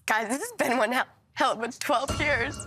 Guys, this has been one hell of a 12 years.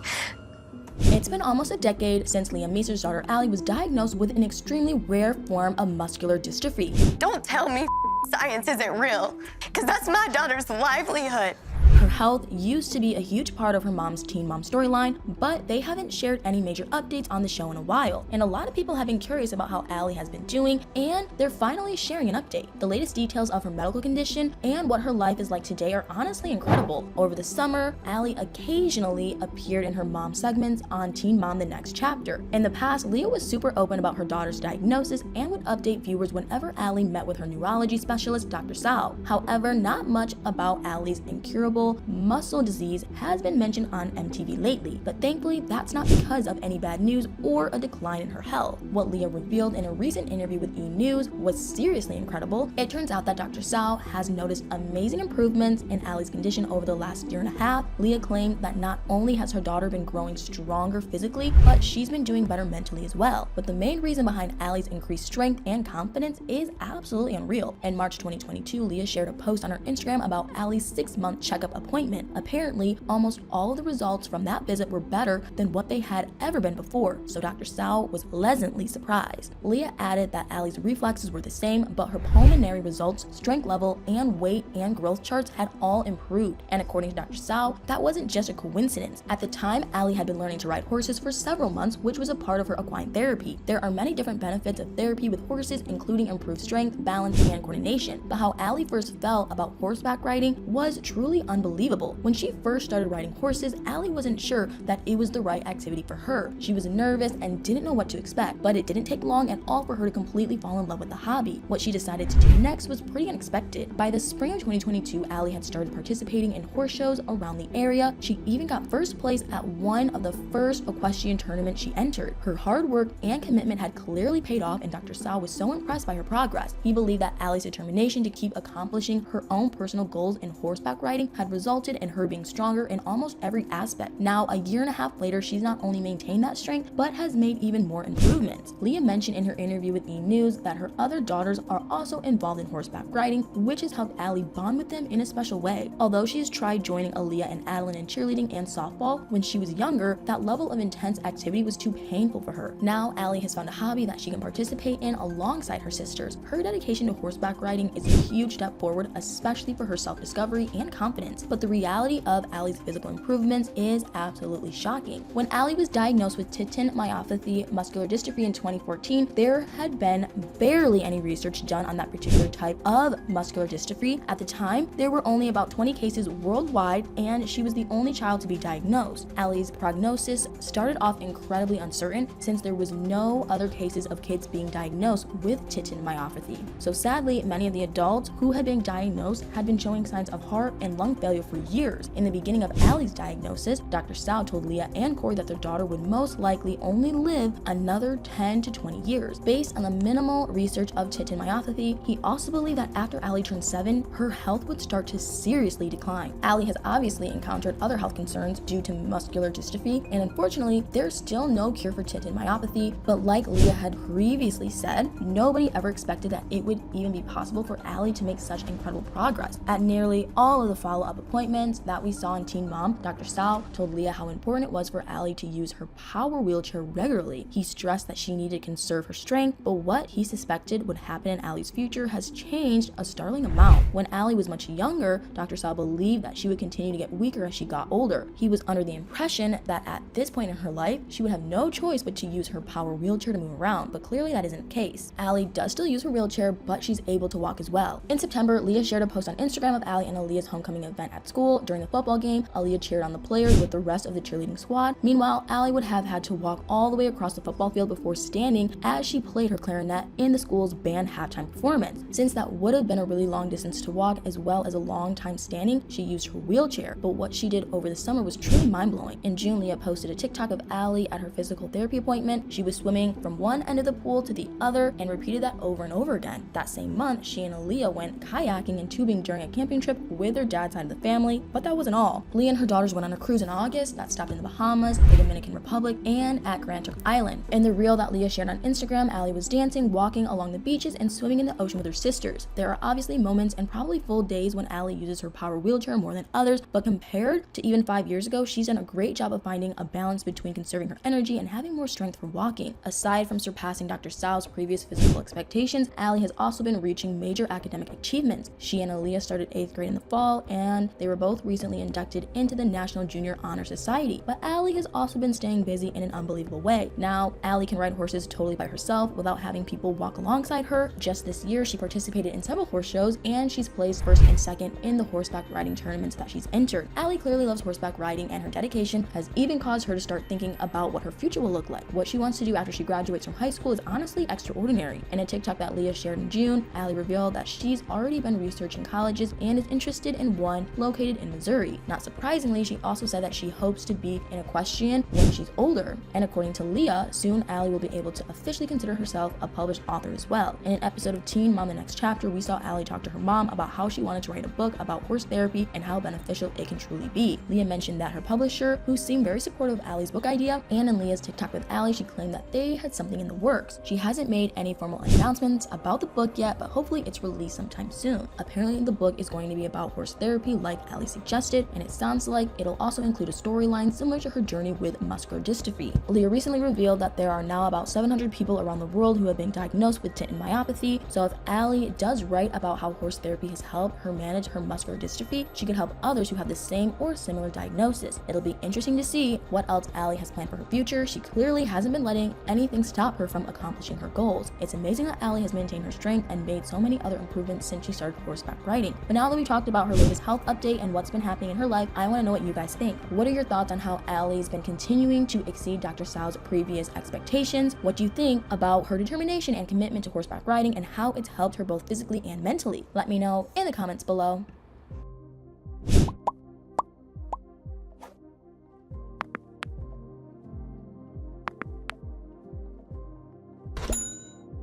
It's been almost a decade since Leah Messer's daughter Allie was diagnosed with an extremely rare form of muscular dystrophy. Don't tell me science isn't real, because that's my daughter's livelihood. Her health used to be a huge part of her mom's Teen Mom storyline, but they haven't shared any major updates on the show in a while. And a lot of people have been curious about how Allie has been doing, and they're finally sharing an update. The latest details of her medical condition and what her life is like today are honestly incredible. Over the summer, Allie occasionally appeared in her mom segments on Teen Mom: The Next Chapter. In the past, Leah was super open about her daughter's diagnosis and would update viewers whenever Allie met with her neurology specialist, Dr. Sal. However, not much about Allie's incurable muscle disease has been mentioned on MTV lately, but thankfully that's not because of any bad news or a decline in her health. What Leah revealed in a recent interview with E! News was seriously incredible. It turns out that Dr. Sal has noticed amazing improvements in Allie's condition over the last year and a half. Leah claimed that not only has her daughter been growing stronger physically, but she's been doing better mentally as well. But the main reason behind Allie's increased strength and confidence is absolutely unreal. In March 2022, Leah shared a post on her Instagram about Allie's 6-month checkup appointment. Apparently, almost all of the results from that visit were better than what they had ever been before, so Dr. Sal was pleasantly surprised. Leah added that Allie's reflexes were the same, but her pulmonary results, strength level, and weight and growth charts had all improved. And according to Dr. Sal, that wasn't just a coincidence. At the time, Allie had been learning to ride horses for several months, which was a part of her equine therapy. There are many different benefits of therapy with horses, including improved strength, balance, and coordination. But how Allie first felt about horseback riding was truly unbelievable. When she first started riding horses, Allie wasn't sure that it was the right activity for her. She was nervous and didn't know what to expect, but it didn't take long at all for her to completely fall in love with the hobby. What she decided to do next was pretty unexpected. By the spring of 2022, Allie had started participating in horse shows around the area. She even got first place at one of the first equestrian tournaments she entered. Her hard work and commitment had clearly paid off, and Dr. Sal was so impressed by her progress. He believed that Allie's determination to keep accomplishing her own personal goals in horseback riding had resulted in her being stronger in almost every aspect. Now, a year and a half later, she's not only maintained that strength, but has made even more improvements. Leah mentioned in her interview with E! News that her other daughters are also involved in horseback riding, which has helped Allie bond with them in a special way. Although she has tried joining Aaliyah and Adeline in cheerleading and softball when she was younger, that level of intense activity was too painful for her. Now, Allie has found a hobby that she can participate in alongside her sisters. Her dedication to horseback riding is a huge step forward, especially for her self-discovery and confidence. But the reality of Allie's physical improvements is absolutely shocking. When Allie was diagnosed with Titin myopathy muscular dystrophy in 2014, there had been barely any research done on that particular type of muscular dystrophy. At the time, there were only about 20 cases worldwide, and she was the only child to be diagnosed. Allie's prognosis started off incredibly uncertain since there was no other cases of kids being diagnosed with Titin myopathy. So sadly, many of the adults who had been diagnosed had been showing signs of heart and lung failure for years. In the beginning of Allie's diagnosis, Dr. Sal told Leah and Corey that their daughter would most likely only live another 10 to 20 years. Based on the minimal research of Titin myopathy, he also believed that after Allie turned 7, her health would start to seriously decline. Allie has obviously encountered other health concerns due to muscular dystrophy, and unfortunately, there's still no cure for Titin myopathy, but like Leah had previously said, nobody ever expected that it would even be possible for Allie to make such incredible progress. At nearly all of the follow-up appointments that we saw in Teen Mom, Dr. Sal told Leah how important it was for Allie to use her power wheelchair regularly. He stressed that she needed to conserve her strength, but what he suspected would happen in Allie's future has changed a startling amount. When Allie was much younger, Dr. Sal believed that she would continue to get weaker as she got older. He was under the impression that at this point in her life, she would have no choice but to use her power wheelchair to move around, but clearly that isn't the case. Allie does still use her wheelchair, but she's able to walk as well. In September, Leah shared a post on Instagram of Allie and Aaliyah's homecoming event at school. During the football game, Aaliyah cheered on the players with the rest of the cheerleading squad. Meanwhile, Allie would have had to walk all the way across the football field before standing as she played her clarinet in the school's band halftime performance. Since that would have been a really long distance to walk as well as a long time standing, she used her wheelchair. But what she did over the summer was truly mind-blowing. In June, Leah posted a TikTok of Allie at her physical therapy appointment. She was swimming from one end of the pool to the other and repeated that over and over again. That same month, she and Aaliyah went kayaking and tubing during a camping trip with their dad's side of the family, but that wasn't all. Leah and her daughters went on a cruise in August that stopped in the Bahamas, the Dominican Republic, and at Grand Turk Island. In the reel that Leah shared on Instagram, Allie was dancing, walking along the beaches, and swimming in the ocean with her sisters. There are obviously moments and probably full days when Allie uses her power wheelchair more than others, but compared to even 5 years ago, she's done a great job of finding a balance between conserving her energy and having more strength for walking. Aside from surpassing Dr. Sao's previous physical expectations, Allie has also been reaching major academic achievements. She and Aaliyah started 8th grade in the fall, and they were both recently inducted into the National Junior Honor Society. But Allie has also been staying busy in an unbelievable way. Now, Allie can ride horses totally by herself without having people walk alongside her. Just this year, she participated in several horse shows, and she's placed 1st and 2nd in the horseback riding tournaments that she's entered. Allie clearly loves horseback riding, and her dedication has even caused her to start thinking about what her future will look like. What she wants to do after she graduates from high school is honestly extraordinary. In a TikTok that Leah shared in June, Allie revealed that she's already been researching colleges and is interested in one located in Missouri. Not surprisingly, she also said that she hopes to be an equestrian when she's older. And according to Leah, soon Allie will be able to officially consider herself a published author as well. In an episode of Teen Mom: The Next Chapter, we saw Allie talk to her mom about how she wanted to write a book about horse therapy and how beneficial it can truly be. Leah mentioned that her publisher, who seemed very supportive of Allie's book idea, and in Leah's TikTok with Allie, she claimed that they had something in the works. She hasn't made any formal announcements about the book yet, but hopefully it's released sometime soon. Apparently the book is going to be about horse therapy like Allie suggested, and it sounds like it'll also include a storyline similar to her journey with muscular dystrophy. Leah recently revealed that there are now about 700 people around the world who have been diagnosed with tit and myopathy, so if Allie does write about how horse therapy has helped her manage her muscular dystrophy, she could help others who have the same or similar diagnosis. It'll be interesting to see what else Allie has planned for her future. She clearly hasn't been letting anything stop her from accomplishing her goals. It's amazing that Allie has maintained her strength and made so many other improvements since she started horseback riding. But now that we talked about her latest health update and what's been happening in her life, I want to know what you guys think. What are your thoughts on how Allie's been continuing to exceed Dr. Sao's previous expectations? What do you think about her determination and commitment to horseback riding and how it's helped her both physically and mentally? Let me know in the comments below.